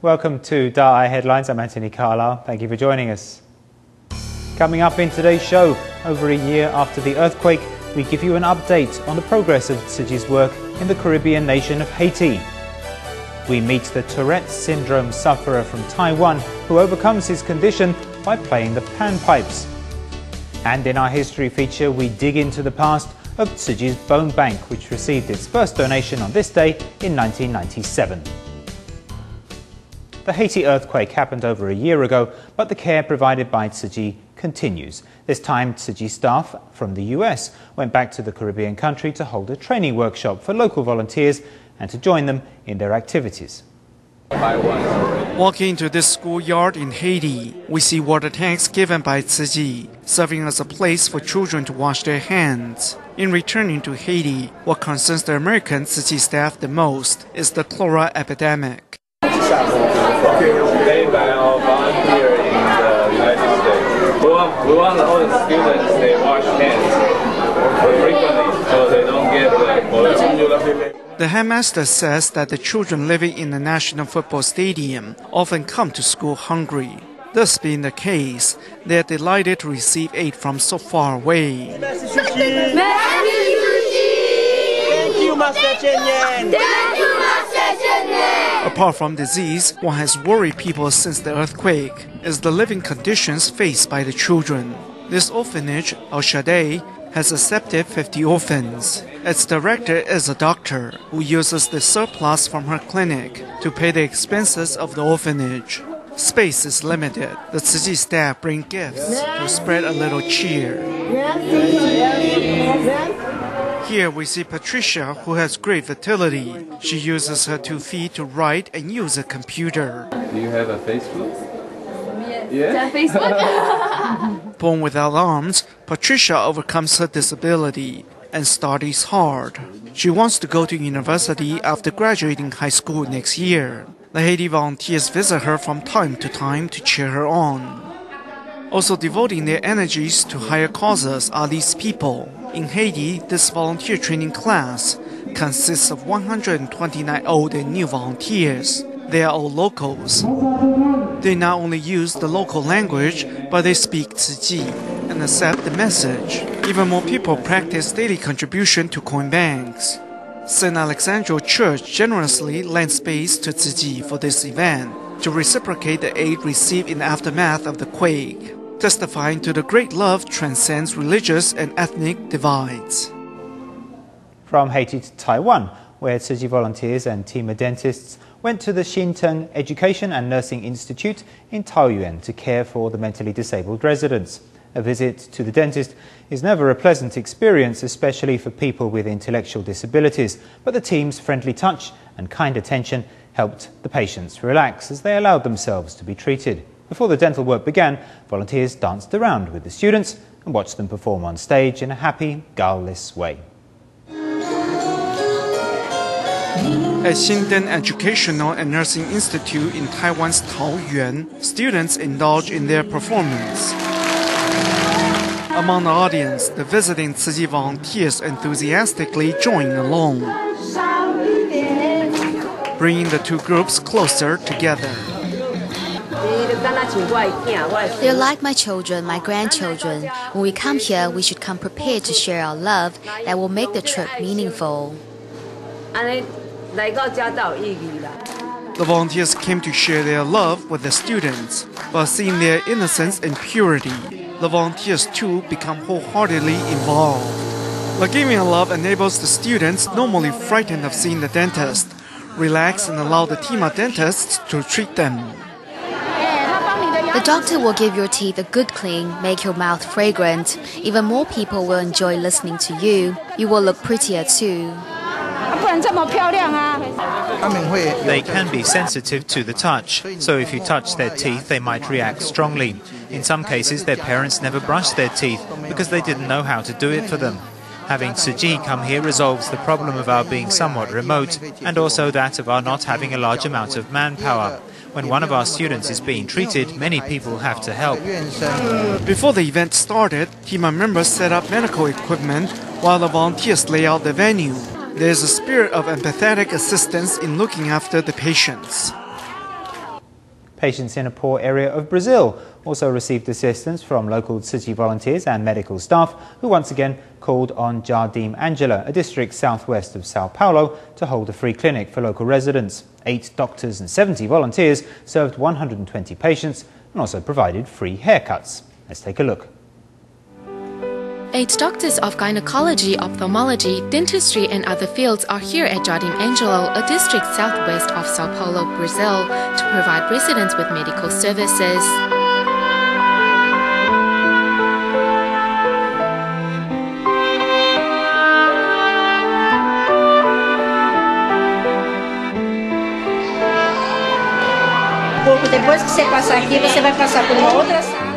Welcome to Da'ai Headlines. I'm Anthony Carlisle. Thank you for joining us. Coming up in today's show, over a year after the earthquake, we give you an update on the progress of Tzu Chi's work in the Caribbean nation of Haiti. We meet the Tourette syndrome sufferer from Taiwan who overcomes his condition by playing the panpipes. And in our history feature, we dig into the past of Tzu Chi's bone bank, which received its first donation on this day in 1997. The Haiti earthquake happened over a year ago, but the care provided by Tzu Chi continues. This time, Tzu Chi staff from the US went back to the Caribbean country to hold a training workshop for local volunteers and to join them in their activities. Walking into this schoolyard in Haiti, we see water tanks given by Tzu Chi, serving as a place for children to wash their hands. In returning to Haiti, what concerns the American Tzu Chi staff the most is the cholera epidemic. They volunteer in the United States. We want all the students, they wash hands frequently so they don't get the cholera. The headmaster says that the children living in the National Football Stadium often come to school hungry. This being the case, they are delighted to receive aid from so far away. Thank you, Master Chen. Apart from disease, what has worried people since the earthquake is the living conditions faced by the children. This orphanage, Al Shaddai, has accepted 50 orphans. Its director is a doctor who uses the surplus from her clinic to pay the expenses of the orphanage. Space is limited. The Tzu Chi staff bring gifts to spread a little cheer. Here we see Patricia, who has great fertility. She uses her 2 feet to write and use a computer. Do you have a Facebook? Yeah. Facebook. Born without arms, Patricia overcomes her disability and studies hard. She wants to go to university after graduating high school next year. The Haiti volunteers visit her from time to time to cheer her on. Also devoting their energies to higher causes are these people. In Haiti, this volunteer training class consists of 129 old and new volunteers. They are all locals. They not only use the local language, but they speak Tzu Chi and accept the message. Even more people practice daily contribution to coin banks. St. Alexandro Church generously lent space to Tzu Chi for this event to reciprocate the aid received in the aftermath of the quake, testifying to the great love transcends religious and ethnic divides. From Haiti to Taiwan, where Tzu Chi volunteers and team of dentists went to the Xinteng Education and Nursing Institute in Taoyuan to care for the mentally disabled residents. A visit to the dentist is never a pleasant experience, especially for people with intellectual disabilities, but the team's friendly touch and kind attention helped the patients relax as they allowed themselves to be treated. Before the dental work began, volunteers danced around with the students and watched them perform on stage in a happy, guileless way. At Xinteng Educational and Nursing Institute in Taiwan's Taoyuan, students indulge in their performance. Among the audience, the visiting Tzu Chi volunteers enthusiastically join along, bringing the two groups closer together. They're like my children, my grandchildren. When we come here, we should come prepared to share our love that will make the trip meaningful. The volunteers came to share their love with the students, but seeing their innocence and purity, the volunteers too become wholeheartedly involved. The giving of love enables the students, normally frightened of seeing the dentist, relax and allow the team of dentists to treat them. The doctor will give your teeth a good clean, make your mouth fragrant. Even more people will enjoy listening to you. You will look prettier too. They can be sensitive to the touch, so if you touch their teeth, they might react strongly. In some cases, their parents never brushed their teeth because they didn't know how to do it for them. Having Tzu Chi come here resolves the problem of our being somewhat remote and also that of our not having a large amount of manpower. When one of our students is being treated, many people have to help. Before the event started, team members set up medical equipment while the volunteers lay out the venue. There is a spirit of empathetic assistance in looking after the patients. Patients in a poor area of Brazil also received assistance from local city volunteers and medical staff who once again called on Jardim Angela, a district southwest of Sao Paulo, to hold a free clinic for local residents. 8 doctors and 70 volunteers served 120 patients and also provided free haircuts. Let's take a look. 8 doctors of gynecology, ophthalmology, dentistry and other fields are here at Jardim Angelo, a district southwest of Sao Paulo, Brazil, to provide residents with medical services.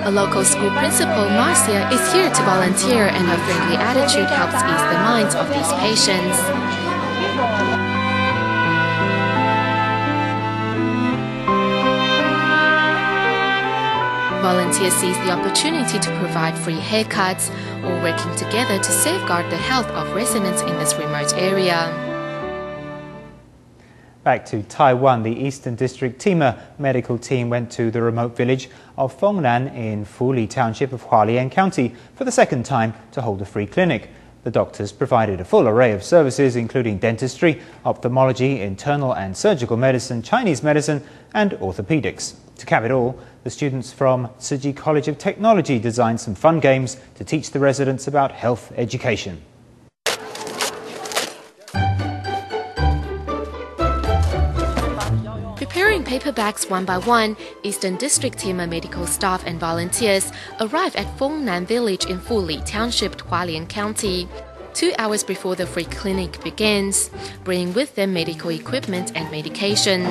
A local school principal, Marcia, is here to volunteer, and her friendly attitude helps ease the minds of these patients. Volunteers seize the opportunity to provide free haircuts, or working together to safeguard the health of residents in this remote area. Back to Taiwan, the Eastern District Tima medical team went to the remote village of Fengnan in Fuli Township of Hualien County for the second time to hold a free clinic. The doctors provided a full array of services including dentistry, ophthalmology, internal and surgical medicine, Chinese medicine and orthopedics. To cap it all, the students from Tzu College of Technology designed some fun games to teach the residents about health education. Preparing paper bags one by one, Eastern District Tima medical staff and volunteers arrive at Fengnan village in Fuli Township, Hualien County, 2 hours before the free clinic begins, bringing with them medical equipment and medication.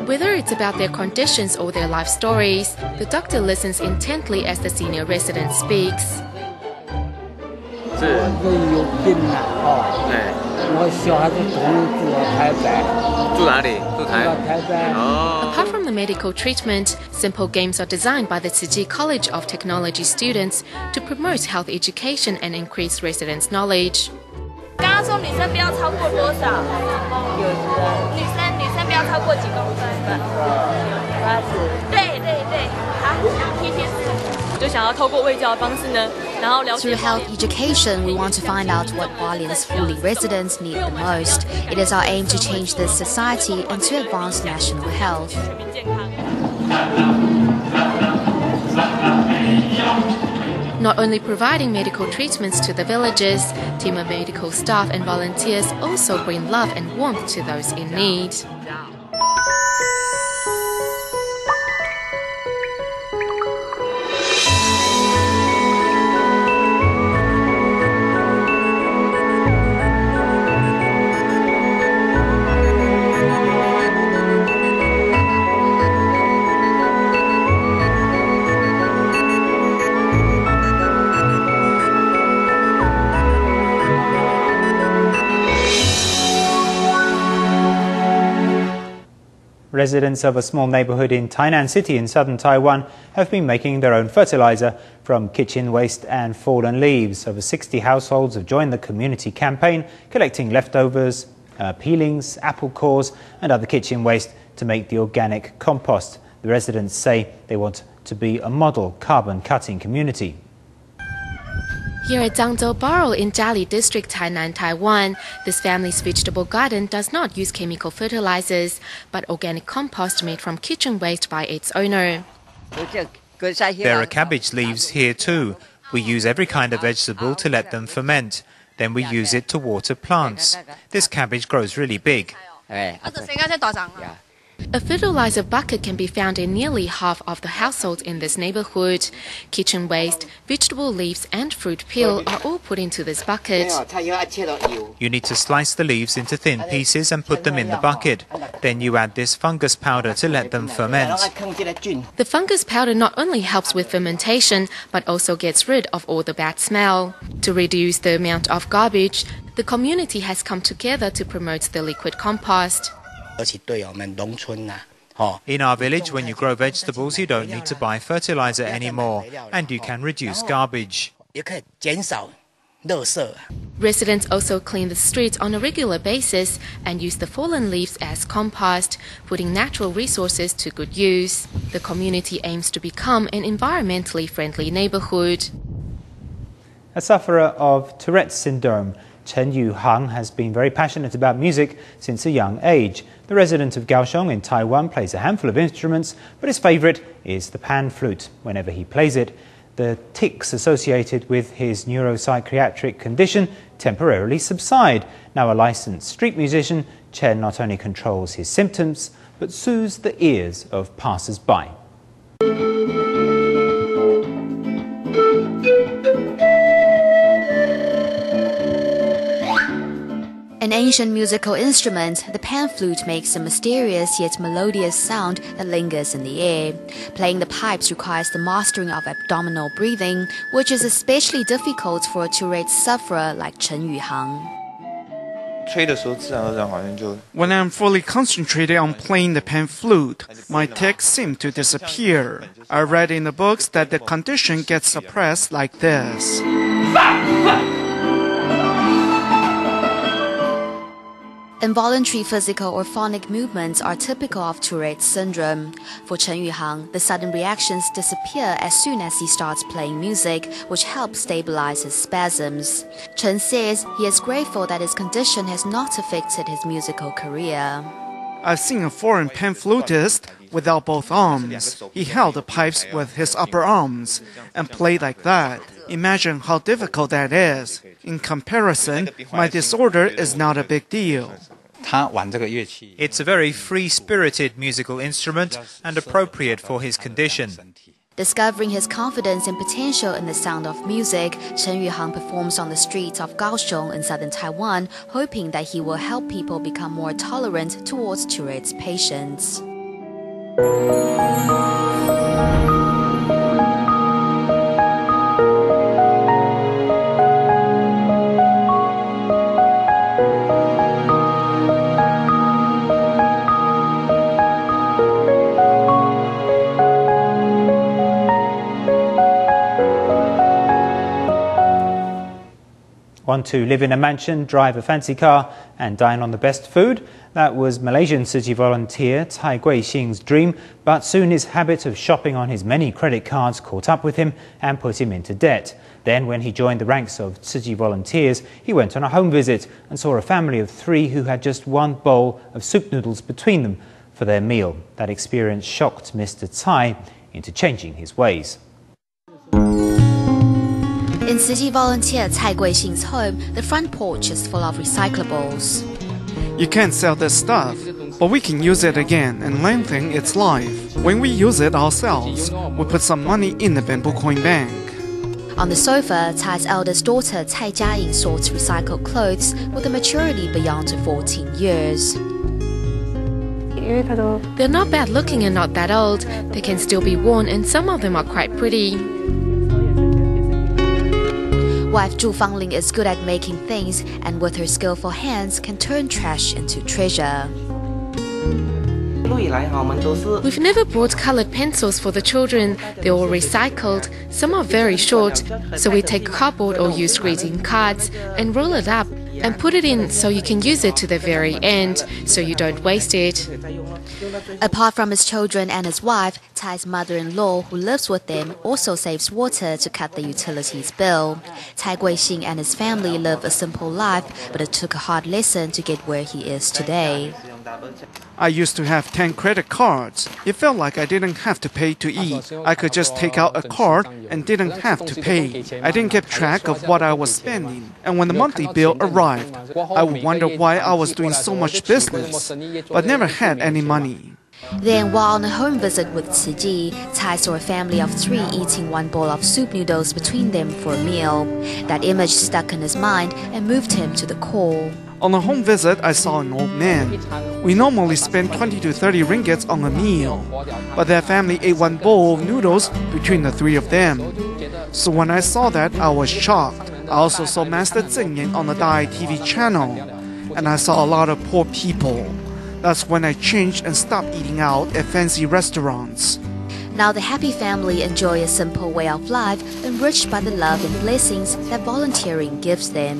Whether it's about their conditions or their life stories, the doctor listens intently as the senior resident speaks. Apart from the medical treatment, simple games are designed by the Tzu College of Technology students to promote health education and increase residents' knowledge. 刚刚说女生不要超过多少？女生不要超过几公分？对，好，贴贴纸。就想要透过卫教的方式呢，然后了解。 Through health education, we want to find out what Hualien's Fuli residents need the most. It is our aim to change this society and to advance national health. Not only providing medical treatments to the villagers, Tima medical staff and volunteers also bring love and warmth to those in need. Residents of a small neighborhood in Tainan City in southern Taiwan have been making their own fertilizer from kitchen waste and fallen leaves. Over 60 households have joined the community campaign, collecting leftovers, peelings, apple cores and other kitchen waste to make the organic compost. The residents say they want to be a model carbon-cutting community. Here at Zhangzhou Borough in Jiali District, Tainan, Taiwan, this family's vegetable garden does not use chemical fertilizers, but organic compost made from kitchen waste by its owner. There are cabbage leaves here too. We use every kind of vegetable to let them ferment. Then we use it to water plants. This cabbage grows really big. A fertilizer bucket can be found in nearly half of the households in this neighborhood. Kitchen waste, vegetable leaves and fruit peel are all put into this bucket. You need to slice the leaves into thin pieces and put them in the bucket. Then you add this fungus powder to let them ferment. The fungus powder not only helps with fermentation, but also gets rid of all the bad smell. To reduce the amount of garbage, the community has come together to promote the liquid compost. In our village, when you grow vegetables, you don't need to buy fertilizer anymore, and you can reduce garbage. 也可以减少垃圾。 Residents also clean the streets on a regular basis and use the fallen leaves as compost, putting natural resources to good use. The community aims to become an environmentally friendly neighborhood. A sufferer of Tourette syndrome, Chen Yuhang has been very passionate about music since a young age. The resident of Kaohsiung in Taiwan plays a handful of instruments, but his favourite is the pan flute. Whenever he plays it, the tics associated with his neuropsychiatric condition temporarily subside. Now a licensed street musician, Chen not only controls his symptoms, but soothes the ears of passers-by. An ancient musical instrument, the pan flute makes a mysterious yet melodious sound that lingers in the air. Playing the pipes requires the mastering of abdominal breathing, which is especially difficult for a Tourette sufferer like Chen Yuhang. When I'm fully concentrated on playing the pan flute, my tics seem to disappear. I read in the books that the condition gets suppressed like this. Involuntary physical or phonic movements are typical of Tourette syndrome. For Chen Yuhang, the sudden reactions disappear as soon as he starts playing music, which helps stabilize his spasms. Chen says he is grateful that his condition has not affected his musical career. I've seen a foreign pan flutist without both arms. He held the pipes with his upper arms and played like that. Imagine how difficult that is. In comparison, my disorder is not a big deal. It's a very free-spirited musical instrument and appropriate for his condition. Discovering his confidence and potential in the sound of music, Chen Yuhang performs on the streets of Kaohsiung in southern Taiwan, hoping that he will help people become more tolerant towards Tourette's patients. Want to live in a mansion, drive a fancy car and dine on the best food? That was Malaysian city volunteer Cai Guixing's dream, but soon his habit of shopping on his many credit cards caught up with him and put him into debt. Then when he joined the ranks of city volunteers, he went on a home visit and saw a family of 3 who had just one bowl of soup noodles between them for their meal. That experience shocked Mr. Cai into changing his ways. In city volunteer Cai Guixing's home, the front porch is full of recyclables. You can't sell this stuff, but we can use it again and lengthen its life. When we use it ourselves, we put some money in the bamboo coin bank. On the sofa, Cai's eldest daughter Cai Jiaying sorts recycled clothes with a maturity beyond 14 years. They're not bad looking and not that old. They can still be worn and some of them are quite pretty. Wife Zhu Fangling is good at making things and with her skillful hands can turn trash into treasure. We've never bought colored pencils for the children. They're all recycled. Some are very short, so we take cardboard or used greeting cards and roll it up and put it in so you can use it to the very end, so you don't waste it. Apart from his children and his wife, Cai's mother-in-law, who lives with them, also saves water to cut the utilities bill. Cai Guixing and his family live a simple life, but it took a hard lesson to get where he is today. I used to have 10 credit cards. It felt like I didn't have to pay to eat. I could just take out a card and didn't have to pay. I didn't keep track of what I was spending. And when the monthly bill arrived, I would wonder why I was doing so much business, but never had any money. Then, while on a home visit with Ci Ji, Cai saw a family of 3 eating one bowl of soup noodles between them for a meal. That image stuck in his mind and moved him to the core. On a home visit, I saw an old man. We normally spend 20 to 30 ringgits on a meal, but their family ate one bowl of noodles between the 3 of them. So when I saw that, I was shocked. I also saw Master Zengyan on the Dai TV channel, and I saw a lot of poor people. That's when I changed and stopped eating out at fancy restaurants. Now the happy family enjoy a simple way of life, enriched by the love and blessings that volunteering gives them.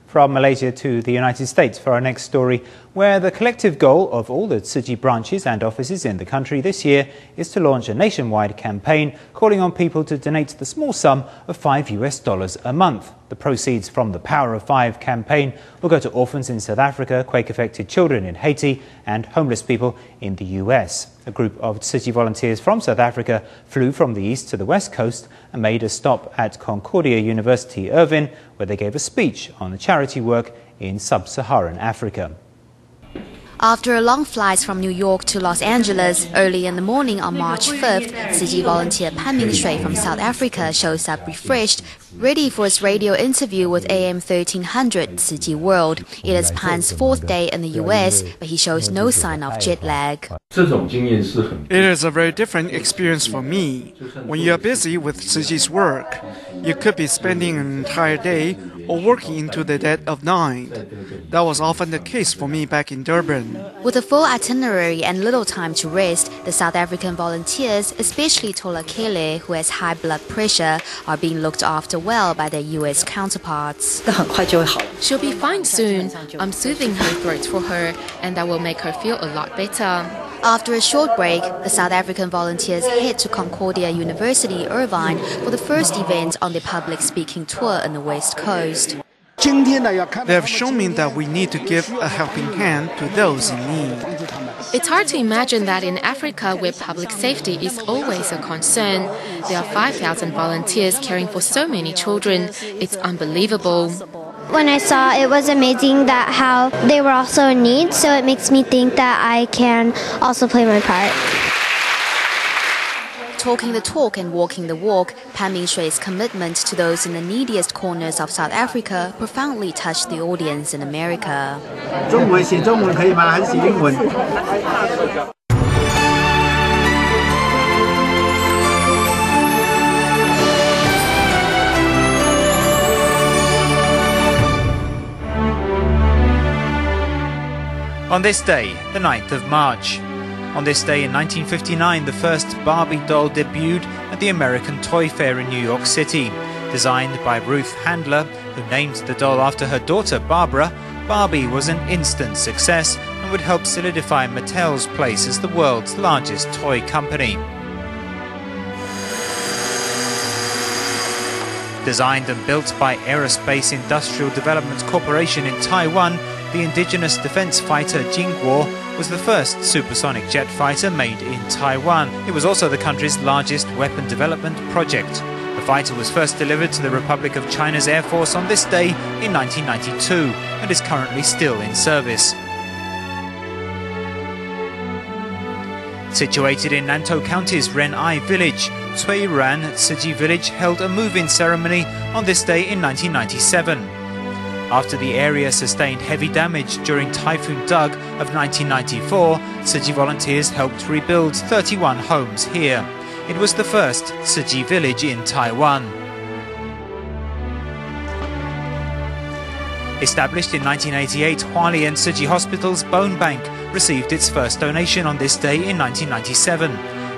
From Malaysia to the United States for our next story, where the collective goal of all the Tzu Chi branches and offices in the country this year is to launch a nationwide campaign calling on people to donate the small sum of $5 a month. The proceeds from the Power of Five campaign will go to orphans in South Africa, quake-affected children in Haiti and homeless people in the US. A group of Tzu Chi volunteers from South Africa flew from the east to the west coast and made a stop at Concordia University, Irvine, where they gave a speech on the charity work in sub-Saharan Africa. After a long flight from New York to Los Angeles, early in the morning on March 5th, Tzu Chi volunteer Pan Ming-shui from South Africa shows up refreshed, ready for his radio interview with AM 1300 Tzu Chi World. It is Pan's fourth day in the US, but he shows no sign of jet lag. It is a very different experience for me. When you are busy with Tzu Chi's work, you could be spending an entire day or working into the dead of night. That was often the case for me back in Durban. With a full itinerary and little time to rest, the South African volunteers, especially Tola Kele, who has high blood pressure, are being looked after well by their US counterparts. She'll be fine soon. I'm soothing her throat for her, and that will make her feel a lot better. After a short break, the South African volunteers head to Concordia University, Irvine, for the first event on their public speaking tour on the West Coast. They have shown me that we need to give a helping hand to those in need. It's hard to imagine that in Africa, where public safety is always a concern, there are 5,000 volunteers caring for so many children. It's unbelievable. When I saw it was amazing that how they were also in need, so it makes me think that I can also play my part. Talking the talk and walking the walk, Pan Ming-shui's commitment to those in the neediest corners of South Africa profoundly touched the audience in America. On this day, the 9th of March. On this day in 1959, the first Barbie doll debuted at the American Toy Fair in New York City. Designed by Ruth Handler, who named the doll after her daughter Barbara, Barbie was an instant success and would help solidify Mattel's place as the world's largest toy company. Designed and built by Aerospace Industrial Development Corporation in Taiwan, the indigenous defense fighter Jingguo was the first supersonic jet fighter made in Taiwan. It was also the country's largest weapon development project. The fighter was first delivered to the Republic of China's Air Force on this day in 1992 and is currently still in service. Situated in Nantou County's Ren'ai village, Cui Ran Tzu Chi village held a move-in ceremony on this day in 1997. After the area sustained heavy damage during Typhoon Doug of 1994, Tzu Chi volunteers helped rebuild 31 homes here. It was the first Tzu Chi village in Taiwan. Established in 1988, Hualien Tzu Chi Hospital's bone bank received its first donation on this day in 1997.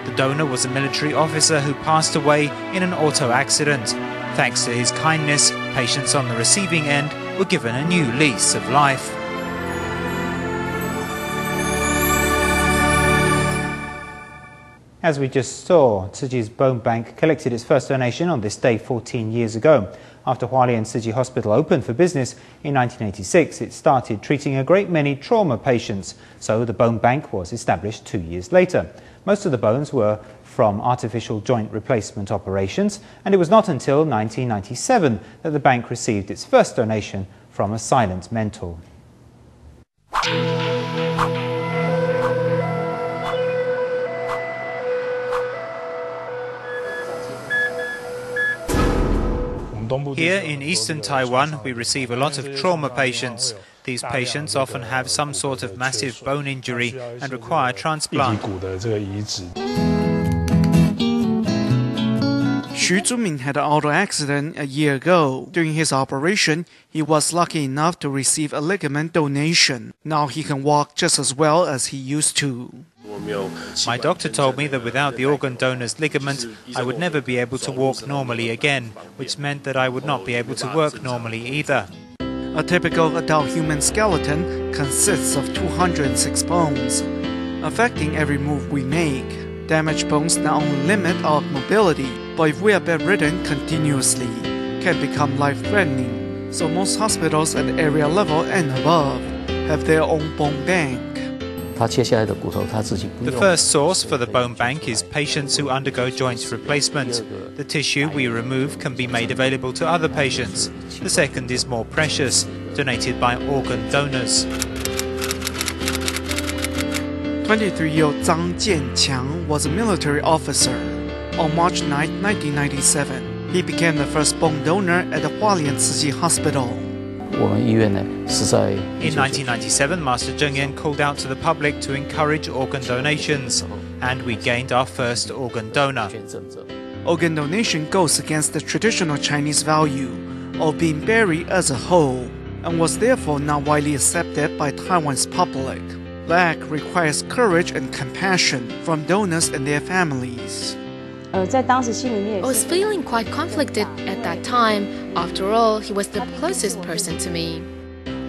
The donor was a military officer who passed away in an auto accident. Thanks to his kindness, patients on the receiving end were given a new lease of life. As we just saw, Tzu Chi's bone bank collected its first donation on this day 14 years ago. After Hualien Tzu Chi Hospital opened for business in 1986, it started treating a great many trauma patients, so the bone bank was established 2 years later. Most of the bones were from artificial joint replacement operations, and it was not until 1997 that the bank received its first donation from a silent mentor. Here in eastern Taiwan, we receive a lot of trauma patients. These patients often have some sort of massive bone injury and require transplant. Xu Zuming had an auto accident a year ago. During his operation, he was lucky enough to receive a ligament donation. Now he can walk just as well as he used to. My doctor told me that without the organ donor's ligament, I would never be able to walk normally again, which meant that I would not be able to work normally either. A typical adult human skeleton consists of 206 bones, affecting every move we make. Damaged bones not only limit our mobility, but if we are bedridden continuously, can become life-threatening. So most hospitals at the area level and above have their own bone bank. The first source for the bone bank is patients who undergo joint replacement. The tissue we remove can be made available to other patients. The second is more precious, donated by organ donors. 23-year-old Zhang Jianqiang was a military officer. On March 9, 1997, he became the first bone donor at the Hualien Tzu Hospital. In 1997, Master Zheng Yan called out to the public to encourage organ donations, and we gained our first organ donor. Organ donation goes against the traditional Chinese value of being buried as a whole, and was therefore not widely accepted by Taiwan's public. The act requires courage and compassion from donors and their families. I was feeling quite conflicted at that time. After all, he was the closest person to me.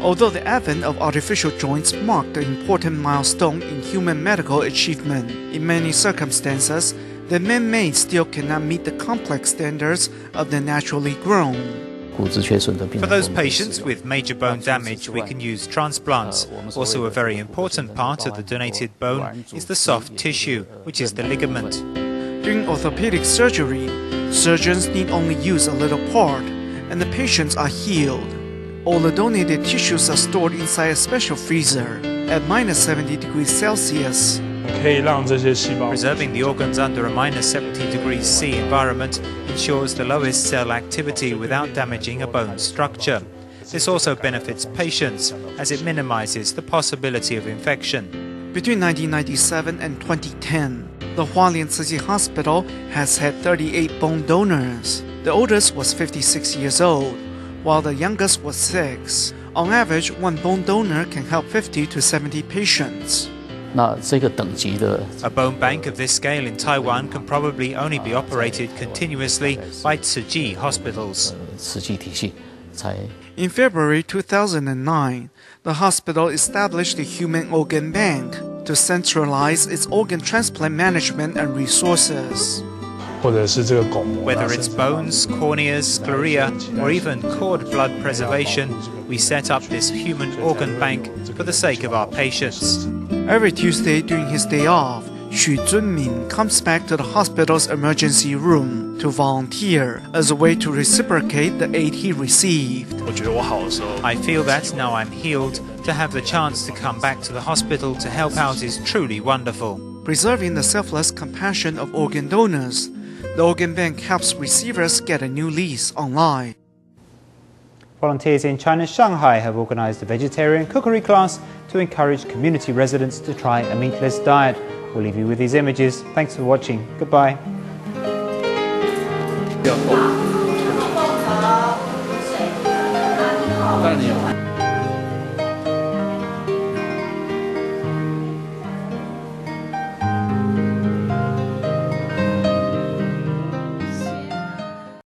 Although the advent of artificial joints marked an important milestone in human medical achievement, in many circumstances, the man-made still cannot meet the complex standards of the naturally grown. For those patients with major bone damage, we can use transplants. Also, a very important part of the donated bone is the soft tissue, which is the ligament. During orthopedic surgery, surgeons need only use a little part, and the patients are healed. All the donated tissues are stored inside a special freezer at -70 degrees Celsius. Preserving the organs under a -70 degrees C environment ensures the lowest cell activity without damaging a bone structure. This also benefits patients, as it minimizes the possibility of infection. Between 1997 and 2010, the Hualien Tzu Hospital has had 38 bone donors. The oldest was 56 years old, while the youngest was 6. On average, one bone donor can help 50 to 70 patients. A bone bank of this scale in Taiwan can probably only be operated continuously by Tzu hospitals. In February 2009, the hospital established the Human Organ Bank to centralize its organ transplant management and resources. Whether it's bones, corneas, scleria, or even cord blood preservation, we set up this human organ bank for the sake of our patients. Every Tuesday during his day off, Xu Zunmin comes back to the hospital's emergency room to volunteer as a way to reciprocate the aid he received. I feel that now I'm healed, to have the chance to come back to the hospital to help out is truly wonderful. Preserving the selfless compassion of organ donors, the organ bank helps receivers get a new lease on life. Volunteers in China's Shanghai have organized a vegetarian cookery class to encourage community residents to try a meatless diet. We'll leave you with these images. Thanks for watching. Goodbye.